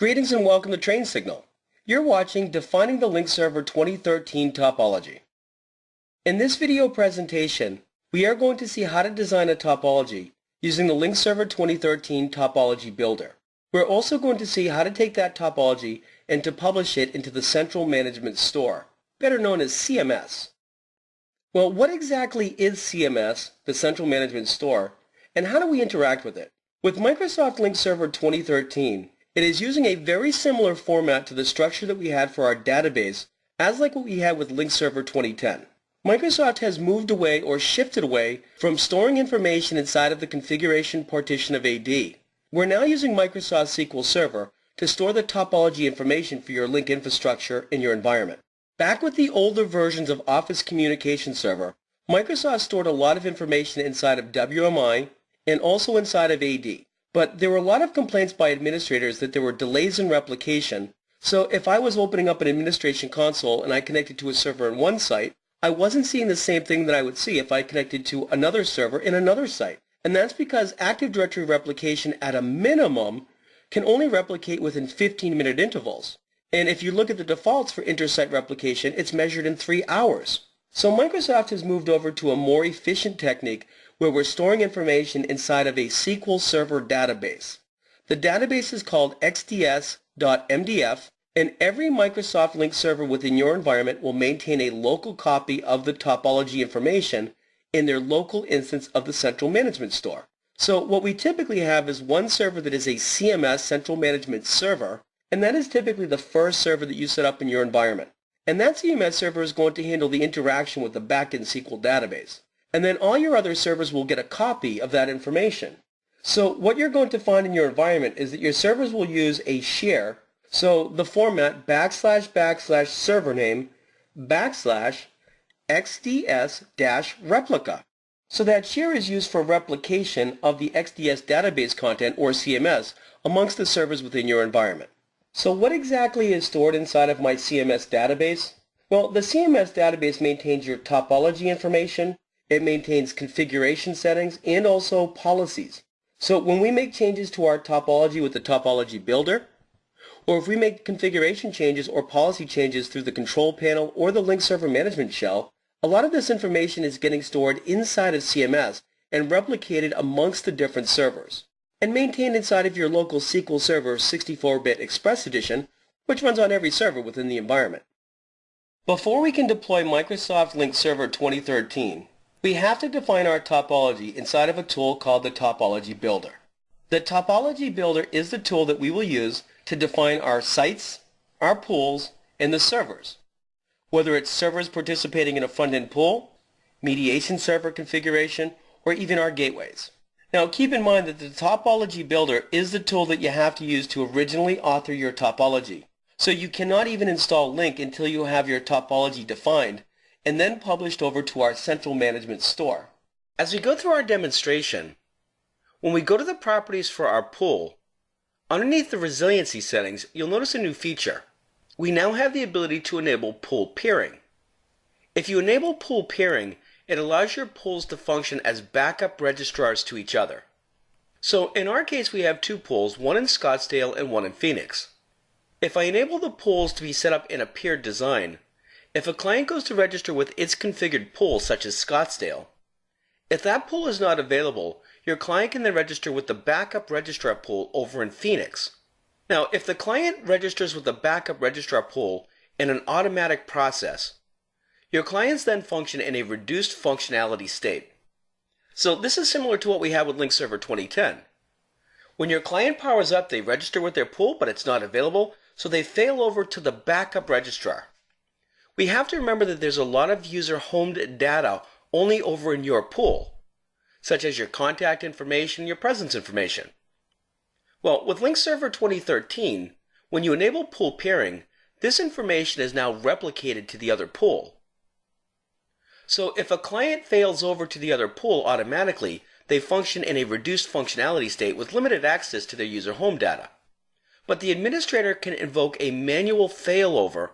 Greetings and welcome to Train Signal. You're watching Defining the Lync Server 2013 Topology. In this video presentation, we are going to see how to design a topology using the Lync Server 2013 Topology Builder. We're also going to see how to take that topology and to publish it into the Central Management Store, better known as CMS. Well, what exactly is CMS, the Central Management Store, and how do we interact with it? With Microsoft Lync Server 2013, it is using a very similar format to the structure that we had for our database, as like what we had with Lync Server 2010. Microsoft has moved away or shifted away from storing information inside of the configuration partition of AD. We're now using Microsoft SQL Server to store the topology information for your Lync infrastructure in your environment. Back with the older versions of Office Communication Server, Microsoft stored a lot of information inside of WMI and also inside of AD. But there were a lot of complaints by administrators that there were delays in replication, so if I was opening up an administration console and I connected to a server in one site, I wasn't seeing the same thing that I would see if I connected to another server in another site. And that's because Active Directory replication at a minimum can only replicate within 15-minute intervals. And if you look at the defaults for inter-site replication, it's measured in 3 hours. So Microsoft has moved over to a more efficient technique where we're storing information inside of a SQL Server database. The database is called xds.mdf, and every Microsoft Lync server within your environment will maintain a local copy of the topology information in their local instance of the Central Management Store. So what we typically have is one server that is a CMS, Central Management Server, and that is typically the first server that you set up in your environment. And that CMS server is going to handle the interaction with the backend SQL database. And then all your other servers will get a copy of that information. So what you're going to find in your environment is that your servers will use a share, so the format //server name /xds-replica. So that share is used for replication of the XDS database content, or CMS, amongst the servers within your environment. So what exactly is stored inside of my CMS database? Well, the CMS database maintains your topology information, it maintains configuration settings, and also policies. So when we make changes to our topology with the Topology Builder, or if we make configuration changes or policy changes through the control panel or the Lync Server Management Shell, a lot of this information is getting stored inside of CMS and replicated amongst the different servers, and maintained inside of your local SQL Server 64-bit Express Edition, which runs on every server within the environment. Before we can deploy Microsoft Lync Server 2013, we have to define our topology inside of a tool called the Topology Builder. The Topology Builder is the tool that we will use to define our sites, our pools, and the servers, whether it's servers participating in a front-end pool, mediation server configuration, or even our gateways. Now keep in mind that the Topology Builder is the tool that you have to use to originally author your topology. So you cannot even install Lync until you have your topology defined and then published over to our Central Management Store. As we go through our demonstration, when we go to the properties for our pool, underneath the resiliency settings, you'll notice a new feature. We now have the ability to enable pool peering. If you enable pool peering, it allows your pools to function as backup registrars to each other. So in our case, we have 2 pools, one in Scottsdale and one in Phoenix. If I enable the pools to be set up in a peered design, if a client goes to register with its configured pool, such as Scottsdale, if that pool is not available, your client can then register with the backup registrar pool over in Phoenix. Now, if the client registers with the backup registrar pool in an automatic process, your clients then function in a reduced functionality state. So this is similar to what we had with Lync Server 2010. When your client powers up, they register with their pool, but it's not available, so they fail over to the backup registrar. We have to remember that there's a lot of user-homed data only over in your pool, such as your contact information, your presence information. Well, with Lync Server 2013, when you enable pool peering, this information is now replicated to the other pool. So if a client fails over to the other pool automatically, they function in a reduced functionality state with limited access to their user-home data. But the administrator can invoke a manual failover.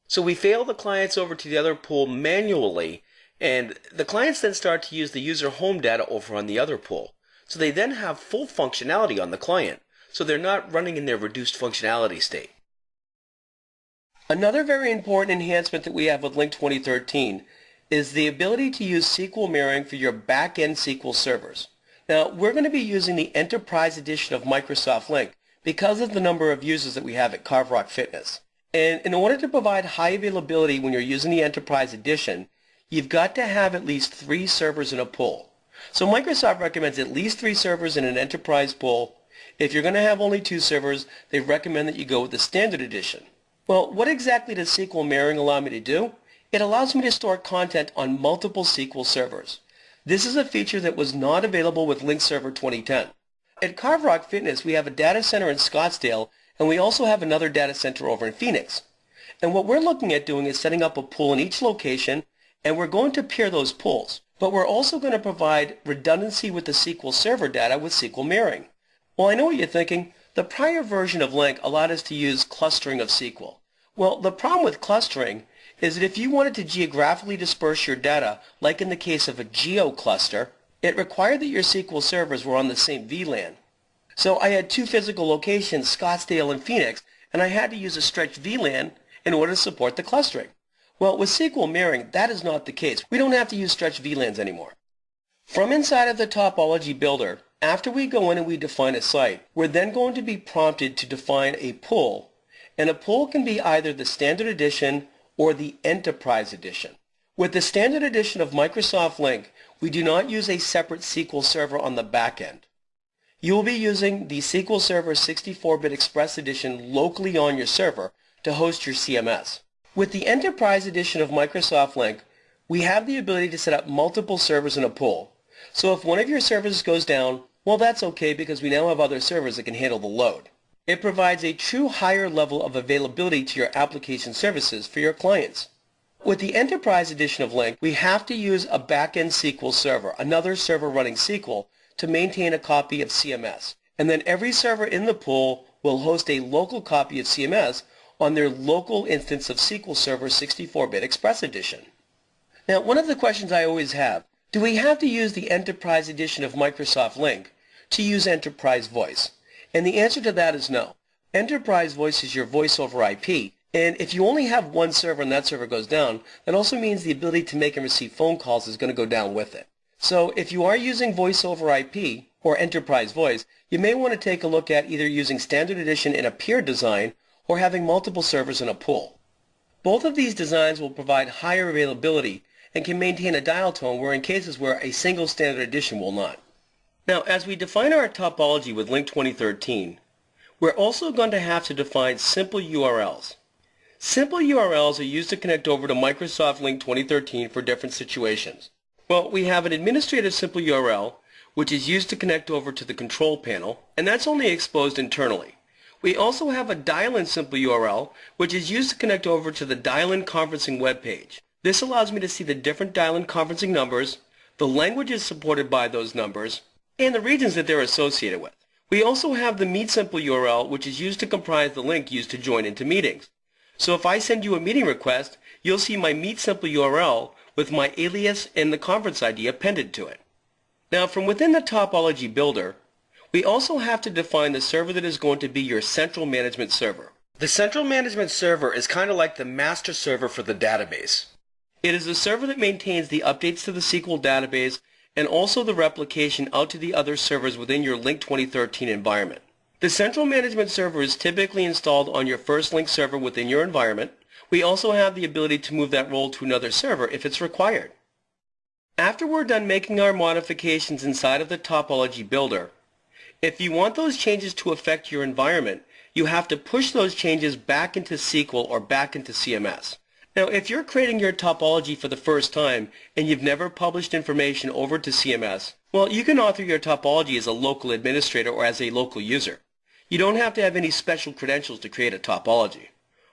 So we fail the clients over to the other pool manually, and the clients then start to use the user home data over on the other pool. So they then have full functionality on the client. so they're not running in their reduced functionality state. Another very important enhancement that we have with Lync 2013 is the ability to use SQL mirroring for your back-end SQL servers. Now, we're going to be using the Enterprise Edition of Microsoft Lync because of the number of users that we have at Carve Rock Fitness. And in order to provide high availability when you're using the Enterprise Edition, you've got to have at least 3 servers in a pool. So Microsoft recommends at least 3 servers in an enterprise pool. If you're going to have only 2 servers, they recommend that you go with the Standard Edition. Well, what exactly does SQL mirroring allow me to do? It allows me to store content on multiple SQL servers. This is a feature that was not available with Lync Server 2010. At Carve Rock Fitness, we have a data center in Scottsdale, and we also have another data center over in Phoenix. And what we're looking at doing is setting up a pool in each location, and we're going to peer those pools. But we're also going to provide redundancy with the SQL Server data with SQL mirroring. Well, I know what you're thinking. The prior version of Lync allowed us to use clustering of SQL. Well, the problem with clustering is that if you wanted to geographically disperse your data, like in the case of a geo cluster, it required that your SQL servers were on the same VLAN. So I had 2 physical locations, Scottsdale and Phoenix, and I had to use a stretched VLAN in order to support the clustering. Well, with SQL mirroring, that is not the case. We don't have to use stretched VLANs anymore. From inside of the Topology Builder, after we go in and we define a site, we're then going to be prompted to define a pool. And a pool can be either the Standard Edition or the Enterprise Edition. With the Standard Edition of Microsoft Lync, we do not use a separate SQL Server on the back end. You will be using the SQL Server 64-bit Express Edition locally on your server to host your CMS. With the Enterprise Edition of Microsoft Lync, we have the ability to set up multiple servers in a pool. So if one of your servers goes down, well, that's okay because we now have other servers that can handle the load. It provides a true higher level of availability to your application services for your clients. With the Enterprise Edition of Lync, we have to use a back-end SQL server, another server running SQL, to maintain a copy of CMS. And then every server in the pool will host a local copy of CMS on their local instance of SQL Server 64-bit Express Edition. Now, one of the questions I always have, do we have to use the Enterprise Edition of Microsoft Lync to use Enterprise Voice? And the answer to that is no. Enterprise Voice is your voice over IP, and if you only have one server and that server goes down, that also means the ability to make and receive phone calls is going to go down with it. So if you are using voice over IP or Enterprise Voice, you may want to take a look at either using Standard Edition in a peer design or having multiple servers in a pool. Both of these designs will provide higher availability and can maintain a dial tone where in cases where a single Standard Edition will not. Now, as we define our topology with Lync 2013, we're also going to have to define simple URLs. Simple URLs are used to connect over to Microsoft Lync 2013 for different situations. Well, we have an administrative simple URL, which is used to connect over to the control panel, and that's only exposed internally. We also have a dial-in simple URL, which is used to connect over to the dial-in conferencing web page. This allows me to see the different dial-in conferencing numbers, the languages supported by those numbers, and the regions that they're associated with. We also have the Meet Simple URL, which is used to comprise the link used to join into meetings. So if I send you a meeting request, you'll see my Meet Simple URL with my alias and the conference ID appended to it. Now, from within the Topology Builder, we also have to define the server that is going to be your central management server. The central management server is kind of like the master server for the database. It is a server that maintains the updates to the SQL database and also the replication out to the other servers within your Lync 2013 environment. The central management server is typically installed on your first Lync server within your environment. We also have the ability to move that role to another server if it's required. After we're done making our modifications inside of the Topology Builder, if you want those changes to affect your environment, you have to push those changes back into SQL or back into CMS. Now, if you're creating your topology for the first time and you've never published information over to CMS, well, you can author your topology as a local administrator or as a local user. You don't have to have any special credentials to create a topology.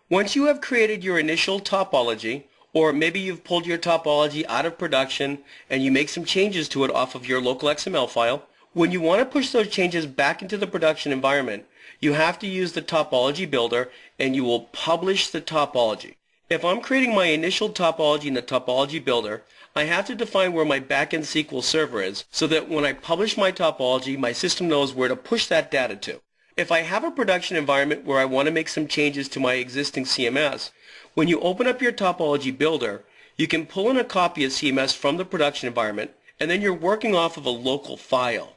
Once you have created your initial topology, or maybe you've pulled your topology out of production and you make some changes to it off of your local XML file, when you want to push those changes back into the production environment, you have to use the Topology Builder and you will publish the topology. If I'm creating my initial topology in the Topology Builder, I have to define where my backend SQL server is so that when I publish my topology, my system knows where to push that data to. If I have a production environment where I want to make some changes to my existing CMS, when you open up your Topology Builder, you can pull in a copy of CMS from the production environment, and then you're working off of a local file.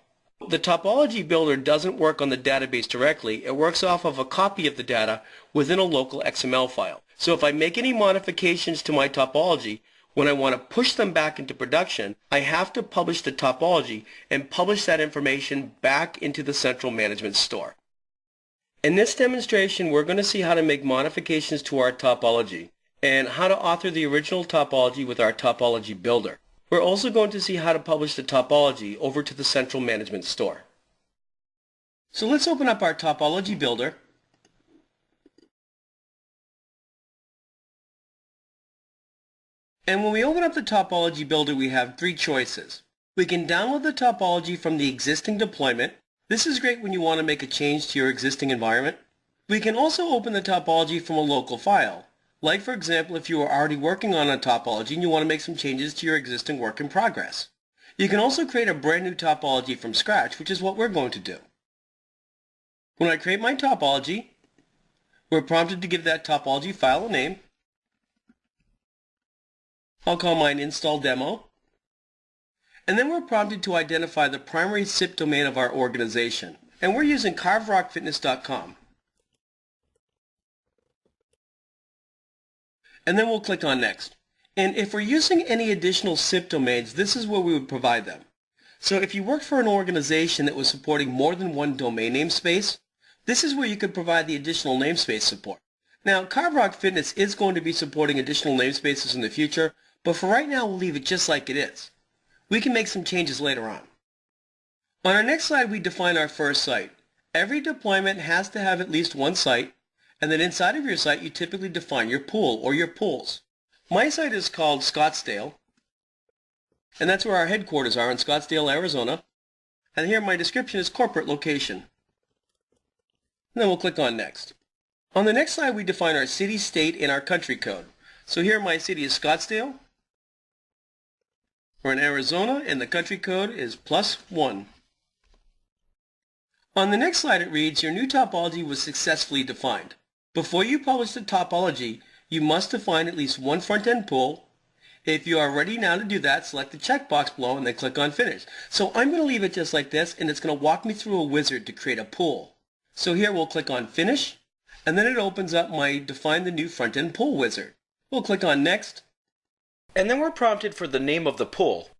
The Topology Builder doesn't work on the database directly. It works off of a copy of the data within a local XML file. So if I make any modifications to my topology, when I want to push them back into production, I have to publish the topology and publish that information back into the central management store. In this demonstration, we're going to see how to make modifications to our topology and how to author the original topology with our Topology Builder. We're also going to see how to publish the topology over to the central management store. So let's open up our Topology Builder. And when we open up the Topology Builder, we have three choices. We can download the topology from the existing deployment. This is great when you want to make a change to your existing environment. We can also open the topology from a local file. Like, for example, if you are already working on a topology and you want to make some changes to your existing work in progress. You can also create a brand new topology from scratch, which is what we're going to do. When I create my topology, we're prompted to give that topology file a name. I'll call mine install demo. And then we're prompted to identify the primary SIP domain of our organization. And we're using carverockfitness.com. And then we'll click on Next. And if we're using any additional SIP domains, this is where we would provide them. So if you work for an organization that was supporting more than one domain namespace, this is where you could provide the additional namespace support. Now, CarveRock Fitness is going to be supporting additional namespaces in the future, but for right now, we'll leave it just like it is. We can make some changes later on. On our next slide, we define our first site. Every deployment has to have at least one site, and then inside of your site, you typically define your pool or your pools. My site is called Scottsdale, and that's where our headquarters are in Scottsdale, Arizona. And here my description is corporate location. And then we'll click on Next. On the next slide, we define our city, state, and our country code. So here my city is Scottsdale. We're in Arizona, and the country code is +1. On the next slide, it reads, your new topology was successfully defined. Before you publish the topology, you must define at least one front-end pool. If you are ready now to do that, select the checkbox below and then click on Finish. So I'm going to leave it just like this, and it's going to walk me through a wizard to create a pool. So here we'll click on Finish, and then it opens up my Define the New Front-End Pool wizard. We'll click on Next, and then we're prompted for the name of the pool.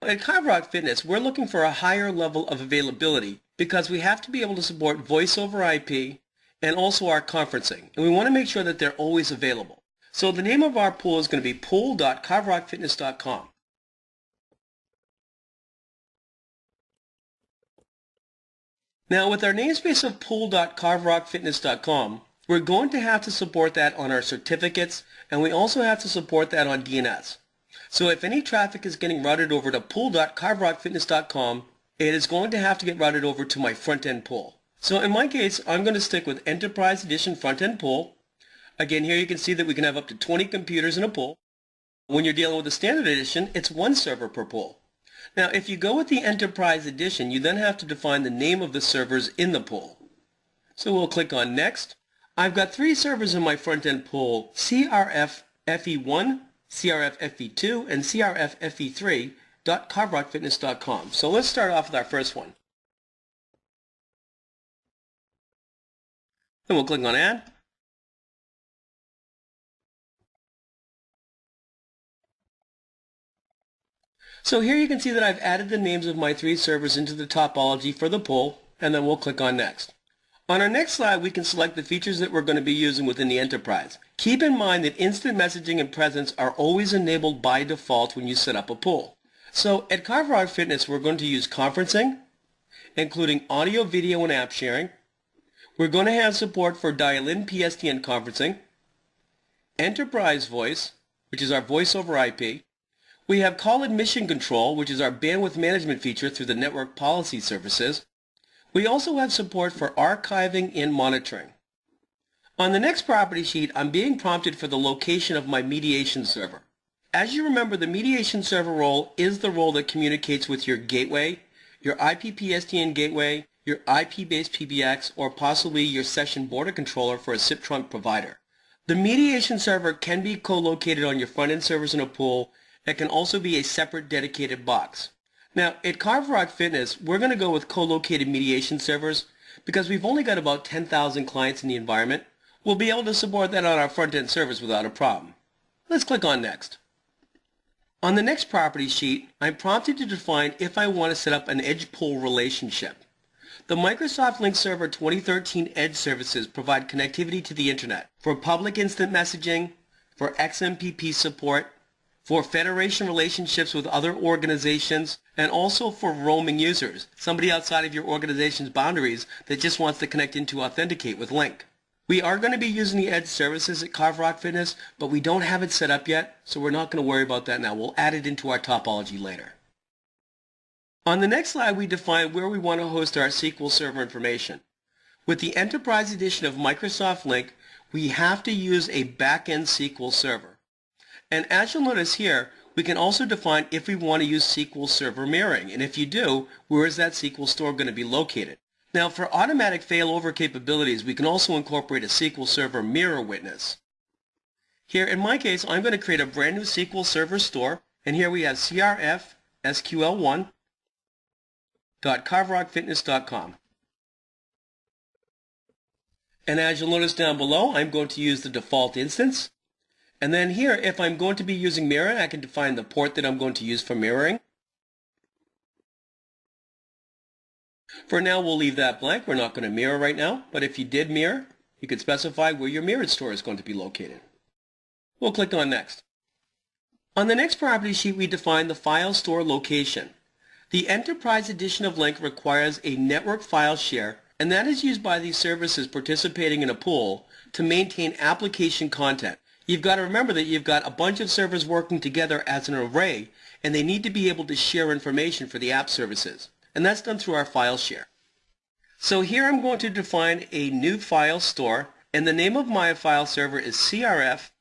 At CarveRock Fitness, we're looking for a higher level of availability because we have to be able to support voice over IP and also our conferencing, and we want to make sure that they're always available. So the name of our pool is going to be pool.carverockfitness.com. Now with our namespace of pool.carverockfitness.com, we're going to have to support that on our certificates, and we also have to support that on DNS. So if any traffic is getting routed over to pool.carverockfitness.com, it is going to have to get routed over to my front-end pool. So in my case, I'm going to stick with Enterprise Edition front-end pool. Again, here you can see that we can have up to 20 computers in a pool. When you're dealing with the standard edition, it's one server per pool. Now, if you go with the Enterprise Edition, you then have to define the name of the servers in the pool. So we'll click on Next. I've got 3 servers in my front-end pool, CRF-FE1, CRF-FE2, and CRF-FE3.carverockfitness.com. So let's start off with our first one. Then we'll click on Add. So here you can see that I've added the names of my 3 servers into the topology for the pool, and then we'll click on Next. On our next slide, we can select the features that we're going to be using within the enterprise. Keep in mind that instant messaging and presence are always enabled by default when you set up a pool. So at CarveRock Fitness, we're going to use conferencing, including audio, video, and app sharing. We're going to have support for dial-in PSTN conferencing, enterprise voice, which is our voice over IP. We have call admission control, which is our bandwidth management feature through the network policy services. We also have support for archiving and monitoring. On the next property sheet, I'm being prompted for the location of my mediation server. As you remember, the mediation server role is the role that communicates with your gateway, your IP PSTN gateway, your IP-based PBX, or possibly your session border controller for a SIP trunk provider. The mediation server can be co-located on your front-end servers in a pool. It can also be a separate dedicated box. Now, at Carve Rock Fitness, we're going to go with co-located mediation servers because we've only got about 10,000 clients in the environment. We'll be able to support that on our front-end servers without a problem. Let's click on Next. On the next property sheet, I'm prompted to define if I want to set up an edge pool relationship. The Microsoft Lync Server 2013 Edge services provide connectivity to the Internet for public instant messaging, for XMPP support, for federation relationships with other organizations, and also for roaming users, somebody outside of your organization's boundaries that just wants to connect in to authenticate with Lync. We are going to be using the Edge services at Carve Rock Fitness, but we don't have it set up yet, so we're not going to worry about that now. We'll add it into our topology later. On the next slide, we define where we want to host our SQL Server information. With the Enterprise Edition of Microsoft Lync, we have to use a back-end SQL Server. And as you'll notice here, we can also define if we want to use SQL Server mirroring. And if you do, where is that SQL store going to be located? Now, for automatic failover capabilities, we can also incorporate a SQL Server mirror witness. Here, in my case, I'm going to create a brand new SQL Server store, and here we have crf sql1.carverockfitness.com. And as you'll notice down below, I'm going to use the default instance. And then here, if I'm going to be using mirroring, I can define the port that I'm going to use for mirroring. For now, we'll leave that blank. We're not going to mirror right now, but if you did mirror, you could specify where your mirrored store is going to be located. We'll click on Next. On the next property sheet, we define the file store location. The Enterprise Edition of Lync requires a network file share, and that is used by these services participating in a pool to maintain application content. You've got to remember that you've got a bunch of servers working together as an array, and they need to be able to share information for the app services. And that's done through our file share. So here I'm going to define a new file store, and the name of my file server is crf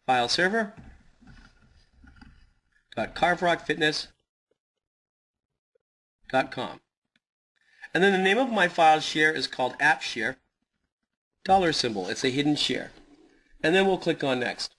fileserver.carverockfitness.com. And then the name of my file share is called app share, $. It's a hidden share. And then we'll click on Next.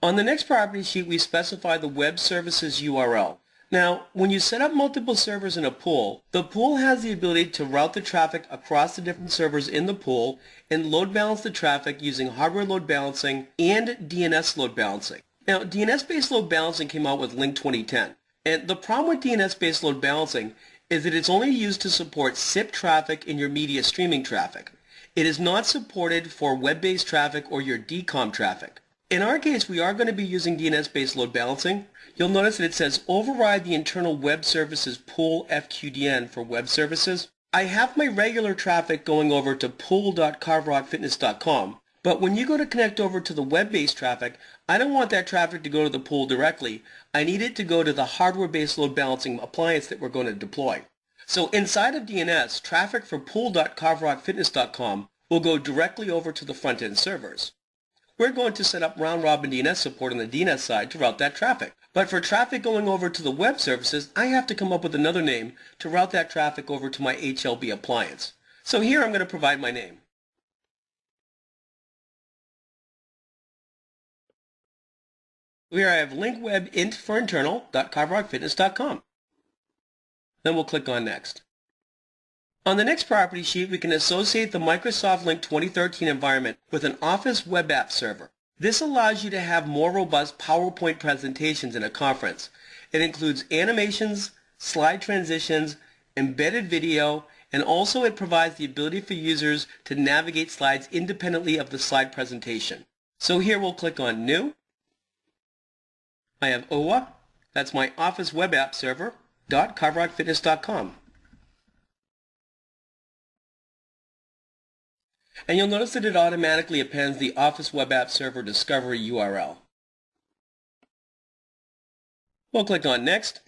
On the next property sheet, we specify the web services URL. Now, when you set up multiple servers in a pool, the pool has the ability to route the traffic across the different servers in the pool and load balance the traffic using hardware load balancing and DNS load balancing. Now, DNS-based load balancing came out with Lync 2010. And the problem with DNS-based load balancing is that it's only used to support SIP traffic in your media streaming traffic. It is not supported for web-based traffic or your DCOM traffic. In our case, we are going to be using DNS-based load balancing. You'll notice that it says override the internal web services pool FQDN for web services. I have my regular traffic going over to pool.carverockfitness.com, but when you go to connect over to the web-based traffic, I don't want that traffic to go to the pool directly. I need it to go to the hardware-based load balancing appliance that we're going to deploy. So inside of DNS, traffic for pool.carverockfitness.com will go directly over to the front-end servers. We're going to set up round-robin DNS support on the DNS side to route that traffic. But for traffic going over to the web services, I have to come up with another name to route that traffic over to my HLB appliance. So here I'm going to provide my name. Here I have linkwebint for internal.carverockfitness.com. Then we'll click on Next. On the next property sheet, we can associate the Microsoft Lync 2013 environment with an Office web app server. This allows you to have more robust PowerPoint presentations in a conference. It includes animations, slide transitions, embedded video, and also it provides the ability for users to navigate slides independently of the slide presentation. So here we'll click on New. I have OWA, that's my Office web app server, .carverockfitness.com. And you'll notice that it automatically appends the Office Web App Server Discovery URL. We'll click on Next.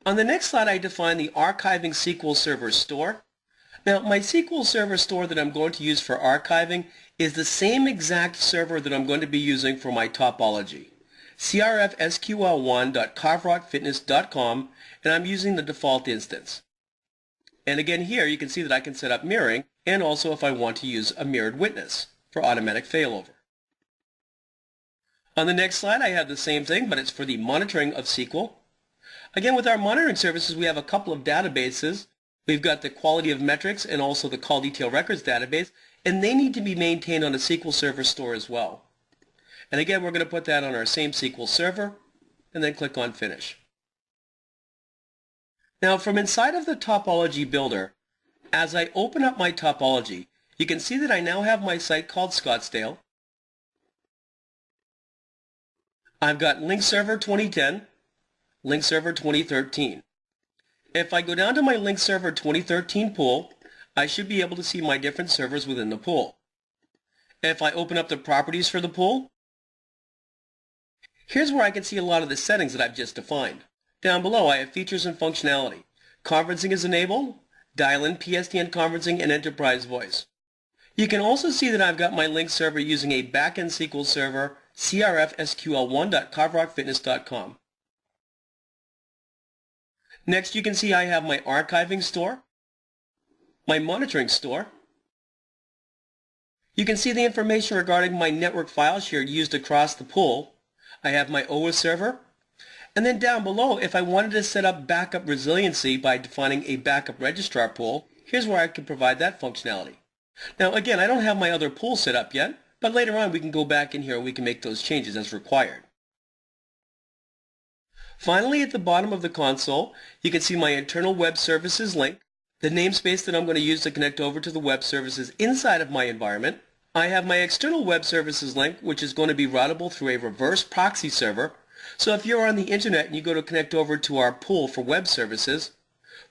On the next slide, I define the Archiving SQL Server store. Now, my SQL Server store that I'm going to use for archiving is the same exact server that I'm going to be using for my topology. crfsql1.carverockfitness.com, and I'm using the default instance. And again here you can see that I can set up mirroring and also if I want to use a mirrored witness for automatic failover. On the next slide I have the same thing, but it's for the monitoring of SQL. Again, with our monitoring services we have a couple of databases. We've got the quality of metrics and also the call detail records database, and they need to be maintained on a SQL Server store as well. And again, we're going to put that on our same SQL Server and then click on Finish. Now from inside of the Topology Builder, as I open up my topology, you can see that I now have my site called Scottsdale. I've got Lync Server 2010, Lync Server 2013. If I go down to my Lync Server 2013 pool, I should be able to see my different servers within the pool. If I open up the properties for the pool, here's where I can see a lot of the settings that I've just defined. Down below I have features and functionality. Conferencing is enabled, dial-in PSTN conferencing, and enterprise voice. You can also see that I've got my Lync server using a backend SQL server, crfsql1.carverockfitness.com. Next you can see I have my archiving store, my monitoring store. You can see the information regarding my network file share used across the pool. I have my OS server. And then down below, if I wanted to set up backup resiliency by defining a backup registrar pool, here's where I can provide that functionality. Now again, I don't have my other pool set up yet, but later on we can go back in here and we can make those changes as required. Finally, at the bottom of the console, you can see my internal web services link, the namespace that I'm going to use to connect over to the web services inside of my environment. I have my external web services link, which is going to be routable through a reverse proxy server. So if you're on the internet and you go to connect over to our pool for web services,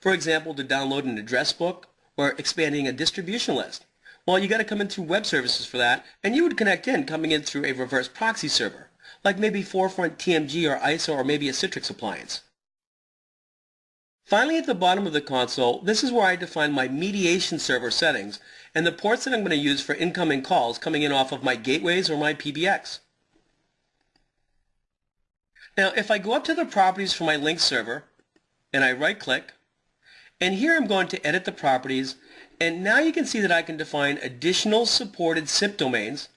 for example, to download an address book or expanding a distribution list, well, you got to come in through web services for that, and you would connect in coming in through a reverse proxy server, like maybe Forefront TMG or ISO or maybe a Citrix appliance. Finally, at the bottom of the console, this is where I define my mediation server settings and the ports that I'm going to use for incoming calls coming in off of my gateways or my PBX. Now, if I go up to the properties for my Lync server and I right-click, and here I'm going to edit the properties, and now you can see that I can define additional supported SIP domains.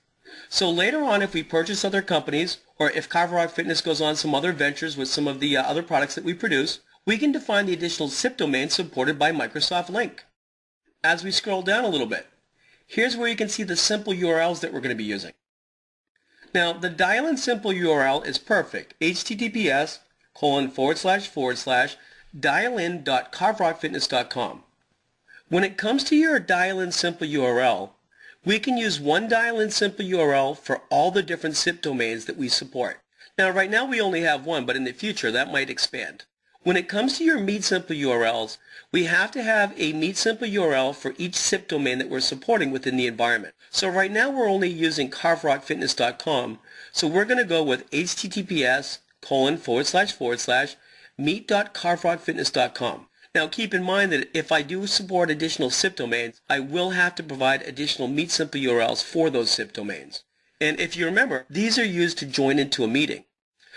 So later on, if we purchase other companies, or if CarveRock Fitness goes on some other ventures with some of the other products that we produce, we can define the additional SIP domains supported by Microsoft Lync. As we scroll down a little bit, here's where you can see the simple URLs that we're going to be using. Now, the dial-in simple URL is perfect, https://dialin.carverockfitness.com. When it comes to your dial-in simple URL, we can use one dial-in simple URL for all the different SIP domains that we support. Now, right now we only have one, but in the future that might expand. When it comes to your meet simple URLs, we have to have a meet simple URL for each SIP domain that we're supporting within the environment. So right now we're only using carverockfitness.com, so we're going to go with https://meet.carverockfitness.com. Now keep in mind that if I do support additional SIP domains, I will have to provide additional meet simple URLs for those SIP domains. And if you remember, these are used to join into a meeting.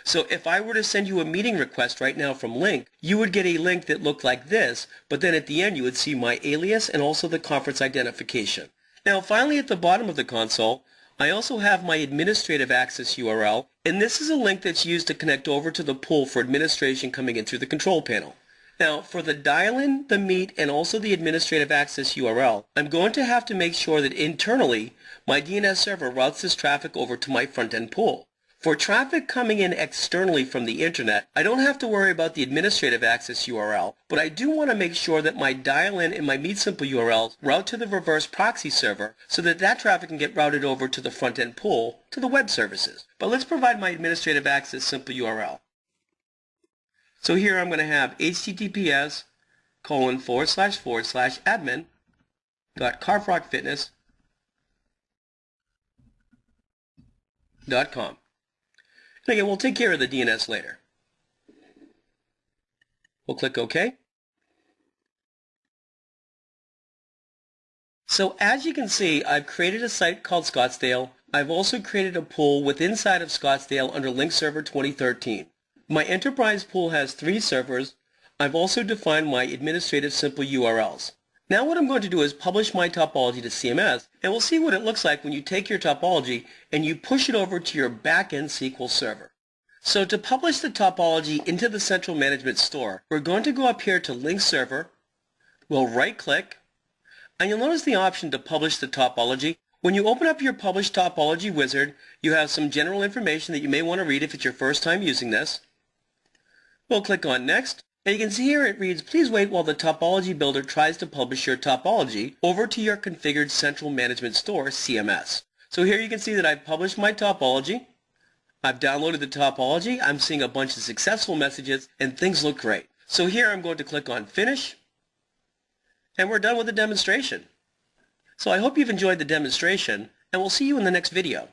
So if I were to send you a meeting request right now from Lync, you would get a link that looked like this, but then at the end you would see my alias and also the conference identification. Now finally at the bottom of the console, I also have my administrative access URL, and this is a link that's used to connect over to the pool for administration coming in through the control panel. Now for the dial-in, the meet, and also the administrative access URL, I'm going to have to make sure that internally my DNS server routes this traffic over to my front-end pool. For traffic coming in externally from the internet, I don't have to worry about the administrative access URL, but I do want to make sure that my dial-in and my meet simple URLs route to the reverse proxy server so that that traffic can get routed over to the front-end pool to the web services. But let's provide my administrative access simple URL. So here I'm going to have https://admin.carverockfitness.com. And again, we'll take care of the DNS later. We'll click OK. So as you can see, I've created a site called Scottsdale. I've also created a pool within inside of Scottsdale under Lync Server 2013. My enterprise pool has 3 servers. I've also defined my administrative simple URLs. Now what I'm going to do is publish my topology to CMS, and we'll see what it looks like when you take your topology and you push it over to your backend SQL server. So to publish the topology into the central management store, we're going to go up here to Lync Server. We'll right-click, and you'll notice the option to publish the topology. When you open up your Publish Topology wizard, you have some general information that you may want to read if it's your first time using this. We'll click on Next, and you can see here it reads, please wait while the Topology Builder tries to publish your topology over to your configured Central Management Store, CMS. So here you can see that I've published my topology. I've downloaded the topology. I'm seeing a bunch of successful messages, and things look great. So here I'm going to click on Finish, and we're done with the demonstration. So I hope you've enjoyed the demonstration, and we'll see you in the next video.